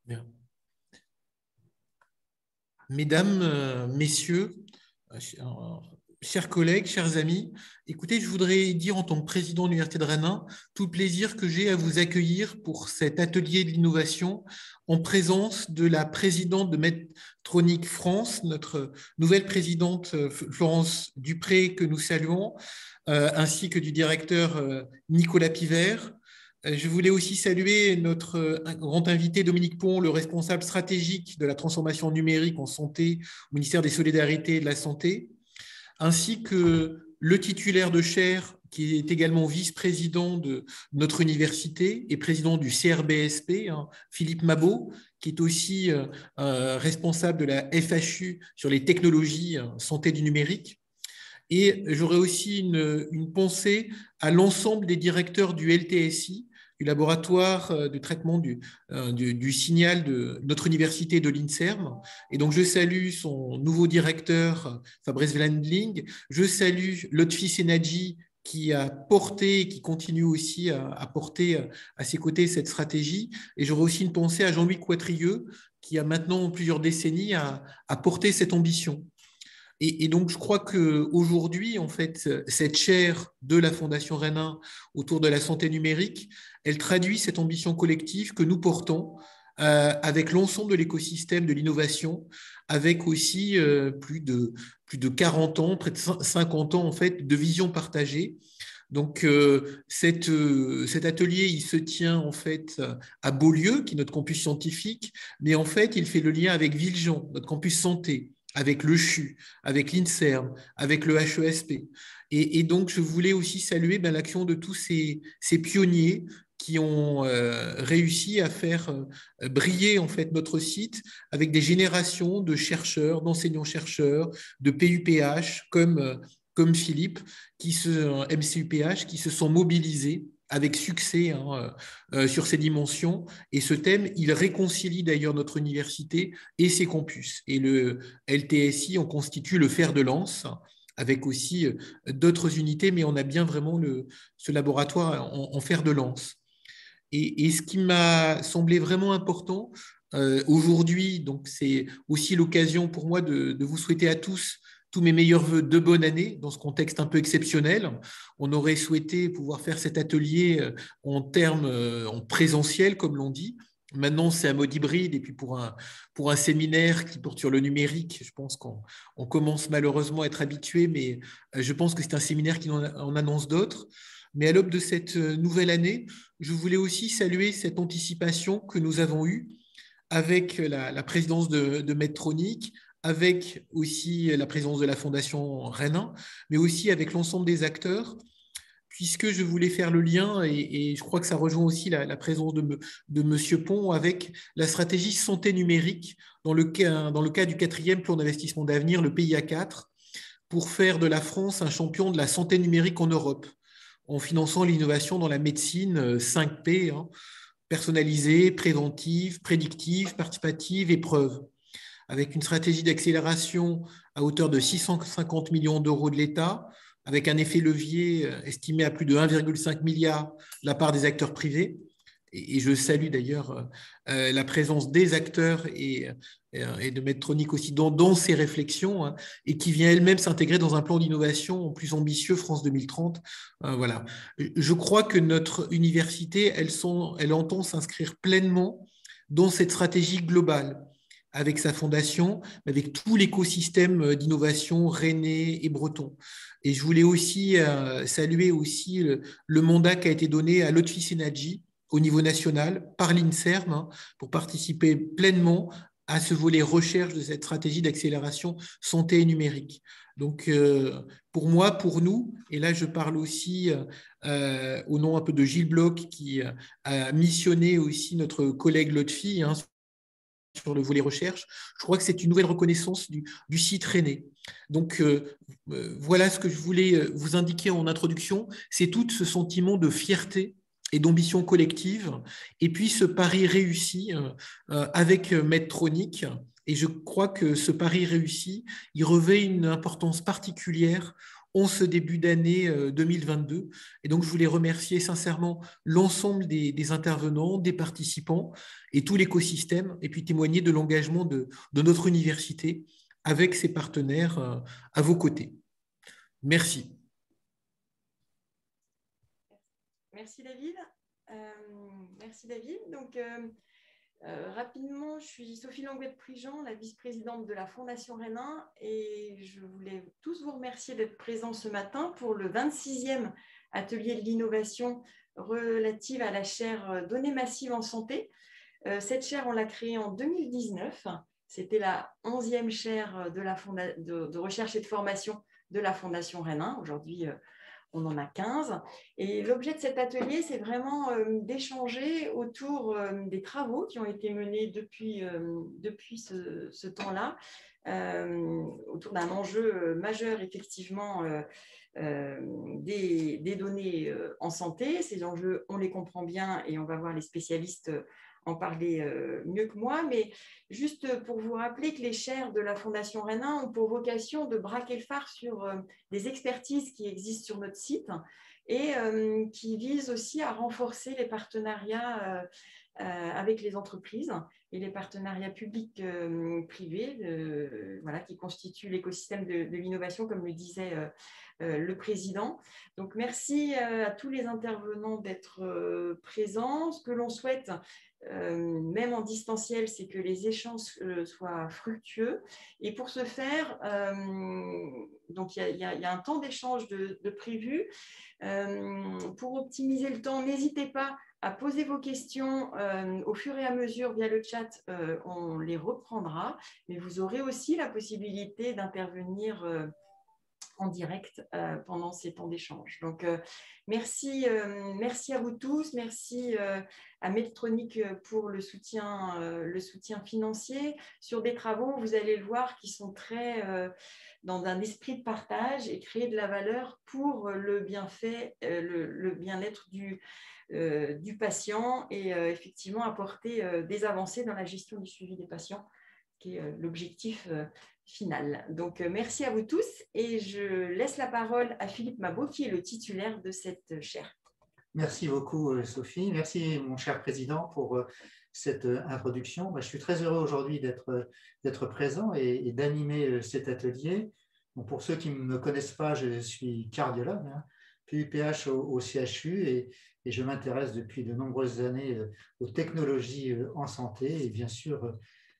Bien. Mesdames, messieurs, chers collègues, chers amis, écoutez, je voudrais dire en tant que président de l'Université de Rennes, tout le plaisir que j'ai à vous accueillir pour cet atelier de l'innovation en présence de la présidente de Medtronic France, notre nouvelle présidente Florence Dupré, que nous saluons, ainsi que du directeur Nicolas Pivert. Je voulais aussi saluer notre grand invité Dominique Pont, le responsable stratégique de la transformation numérique en santé au ministère des Solidarités et de la Santé, ainsi que le titulaire de chaire qui est également vice-président de notre université et président du CRBSP, Philippe Mabot, qui est aussi responsable de la FHU sur les technologies santé du numérique. Et j'aurais aussi une pensée à l'ensemble des directeurs du LTSI, du laboratoire de traitement du signal de notre université de l'INSERM. Et donc, je salue son nouveau directeur, Fabrice Wendling. Je salue Lotfi Senadji, qui a porté et qui continue aussi à porter à ses côtés cette stratégie. Et j'aurais aussi une pensée à Jean-Louis Quatrieux, qui a maintenant plusieurs décennies à porter cette ambition. Et donc, je crois qu'aujourd'hui, en fait, cette chaire de la Fondation Rennes autour de la santé numérique, elle traduit cette ambition collective que nous portons avec l'ensemble de l'écosystème de l'innovation, avec aussi plus de 40 ans, près de 50 ans, en fait, de vision partagée. Donc, cet atelier, il se tient en fait à Beaulieu, qui est notre campus scientifique, mais en fait, il fait le lien avec Villejean, notre campus santé, avec le CHU, avec l'INSERM, avec le HESP. Et donc, je voulais aussi saluer l'action de tous ces pionniers qui ont réussi à faire briller en fait notre site avec des générations de chercheurs, d'enseignants-chercheurs, de PUPH comme Philippe, MCUPH, qui se sont mobilisés avec succès sur ces dimensions. Et ce thème, il réconcilie d'ailleurs notre université et ses campus. Et le LTSI en constitue le fer de lance, avec aussi d'autres unités, mais on a bien vraiment ce laboratoire en fer de lance. Et ce qui m'a semblé vraiment important aujourd'hui, donc c'est aussi l'occasion pour moi de vous souhaiter à tous mes meilleurs voeux de bonne année dans ce contexte un peu exceptionnel. On aurait souhaité pouvoir faire cet atelier en présentiel, comme l'on dit. Maintenant, c'est un mode hybride. Et puis, pour un séminaire qui porte sur le numérique, je pense qu'on commence malheureusement à être habitué, mais je pense que c'est un séminaire qui en annonce d'autres. Mais à l'aube de cette nouvelle année, je voulais aussi saluer cette anticipation que nous avons eue avec la présidence de Medtronic, avec aussi la présidence de la Fondation Rennes, mais aussi avec l'ensemble des acteurs, puisque je voulais faire le lien, et je crois que ça rejoint aussi la présence de M. Pont, avec la stratégie santé numérique dans le cas du 4e plan d'investissement d'avenir, le PIA4, pour faire de la France un champion de la santé numérique en Europe, en finançant l'innovation dans la médecine 5P, personnalisée, préventive, prédictive, participative et preuve, avec une stratégie d'accélération à hauteur de 650 millions d'euros de l'État, avec un effet levier estimé à plus de 1,5 milliard de la part des acteurs privés. Et je salue d'ailleurs la présence des acteurs et de Medtronic aussi dans ces réflexions, et qui vient elle-même s'intégrer dans un plan d'innovation plus ambitieux, France 2030. Voilà. Je crois que notre université, elle entend s'inscrire pleinement dans cette stratégie globale, avec sa fondation, avec tout l'écosystème d'innovation rennais et breton. Et je voulais aussi saluer aussi le mandat qui a été donné à Lotfi Senadji au niveau national par l'INSERM pour participer pleinement à ce volet recherche de cette stratégie d'accélération santé et numérique. Donc, pour moi, pour nous, et là je parle aussi au nom un peu de Gilles Bloch, qui a missionné aussi notre collègue Lotfi sur le volet recherche, je crois que c'est une nouvelle reconnaissance du site rennais. Donc, voilà ce que je voulais vous indiquer en introduction, c'est tout ce sentiment de fierté et d'ambition collective, et puis ce pari réussi avec Medtronic. Et je crois que ce pari réussi, il revêt une importance particulière en ce début d'année 2022. Et donc, je voulais remercier sincèrement l'ensemble des intervenants, des participants et tout l'écosystème, et puis témoigner de l'engagement de notre université avec ses partenaires à vos côtés. Merci. Merci David. Merci David. Donc, rapidement, je suis Sophie Langouet-Prigent, la vice-présidente de la Fondation Rennin, et je voulais tous vous remercier d'être présents ce matin pour le 26e atelier de l'innovation relative à la chaire données massives en santé. Cette chaire, on l'a créée en 2019. C'était la 11e chaire de recherche et de formation de la Fondation Rennin. Aujourd'hui, on en a 15. Et l'objet de cet atelier, c'est vraiment d'échanger autour des travaux qui ont été menés depuis ce temps-là, autour d'un enjeu majeur, effectivement, des données en santé. Ces enjeux, on les comprend bien et on va voir les spécialistes en parler mieux que moi, mais juste pour vous rappeler que les chaires de la Fondation Rennin ont pour vocation de braquer le phare sur des expertises qui existent sur notre site et qui visent aussi à renforcer les partenariats avec les entreprises et les partenariats publics-privés voilà, qui constituent l'écosystème de l'innovation, comme le disait le président. Donc, merci à tous les intervenants d'être présents. Ce que l'on souhaite, même en distanciel, c'est que les échanges soient fructueux. Et pour ce faire, donc il y a un temps d'échange de prévu. Pour optimiser le temps, n'hésitez pas à poser vos questions au fur et à mesure via le chat, on les reprendra, mais vous aurez aussi la possibilité d'intervenir en direct pendant ces temps d'échange. Donc, merci à vous tous, merci à Medtronic pour le soutien financier sur des travaux, vous allez le voir, qui sont très dans un esprit de partage et créer de la valeur pour le bienfait, le bien-être du patient et effectivement apporter des avancées dans la gestion du suivi des patients, qui est l'objectif final. Donc, merci à vous tous et je laisse la parole à Philippe Mabot, qui est le titulaire de cette chaire. Merci beaucoup, Sophie. Merci, mon cher président, pour cette introduction. Je suis très heureux aujourd'hui d'être présent et d'animer cet atelier. Bon, pour ceux qui ne me connaissent pas, je suis cardiologue, PUPH au CHU, et je m'intéresse depuis de nombreuses années aux technologies en santé et bien sûr,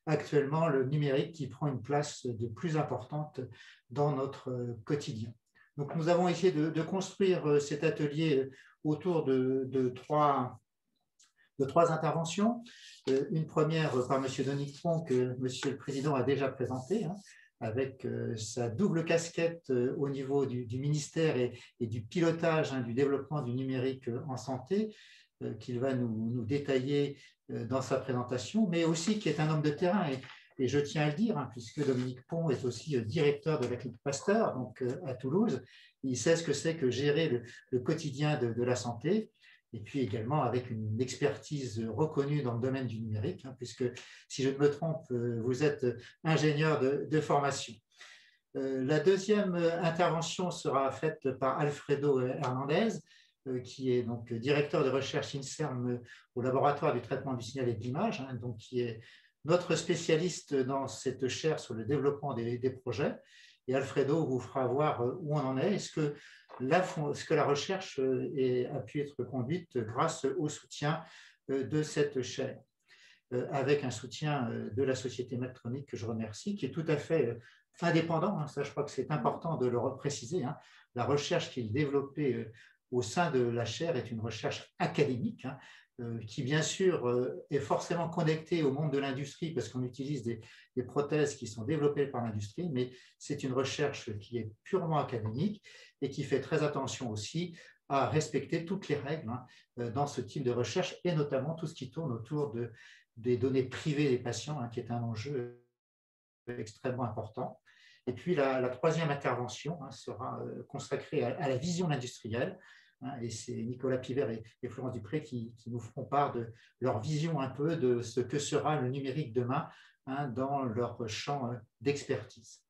actuellement, le numérique qui prend une place de plus importante dans notre quotidien. Donc, nous avons essayé de construire cet atelier autour de trois interventions. Une première par M. Denis Pont, que M. le Président a déjà présentée, avec sa double casquette au niveau du ministère et du pilotage du développement du numérique en santé, qu'il va nous détailler dans sa présentation, mais aussi qui est un homme de terrain. Et je tiens à le dire, puisque Dominique Pont est aussi directeur de la clinique Pasteur, donc à Toulouse. Il sait ce que c'est que gérer le quotidien de la santé, et puis également avec une expertise reconnue dans le domaine du numérique, puisque, si je ne me trompe, vous êtes ingénieur de formation. La deuxième intervention sera faite par Alfredo Hernandez, qui est donc directeur de recherche INSERM au laboratoire du traitement du signal et de l'image, donc qui est notre spécialiste dans cette chaire sur le développement des projets. Et Alfredo vous fera voir où on en est. Est-ce que la recherche a pu être conduite grâce au soutien de cette chaire, avec un soutien de la société Medtronic, que je remercie, qui est tout à fait indépendant. Ça, je crois que c'est important de le préciser. La recherche qui est développée au sein de la chaire est une recherche académique, qui bien sûr est forcément connectée au monde de l'industrie, parce qu'on utilise des prothèses qui sont développées par l'industrie, mais c'est une recherche qui est purement académique et qui fait très attention aussi à respecter toutes les règles dans ce type de recherche, et notamment tout ce qui tourne autour des données privées des patients, qui est un enjeu extrêmement important. Et puis la troisième intervention sera consacrée à la vision industrielle, et c'est Nicolas Pivert et Florence Dupré qui nous feront part de leur vision un peu de ce que sera le numérique demain dans leur champ d'expertise.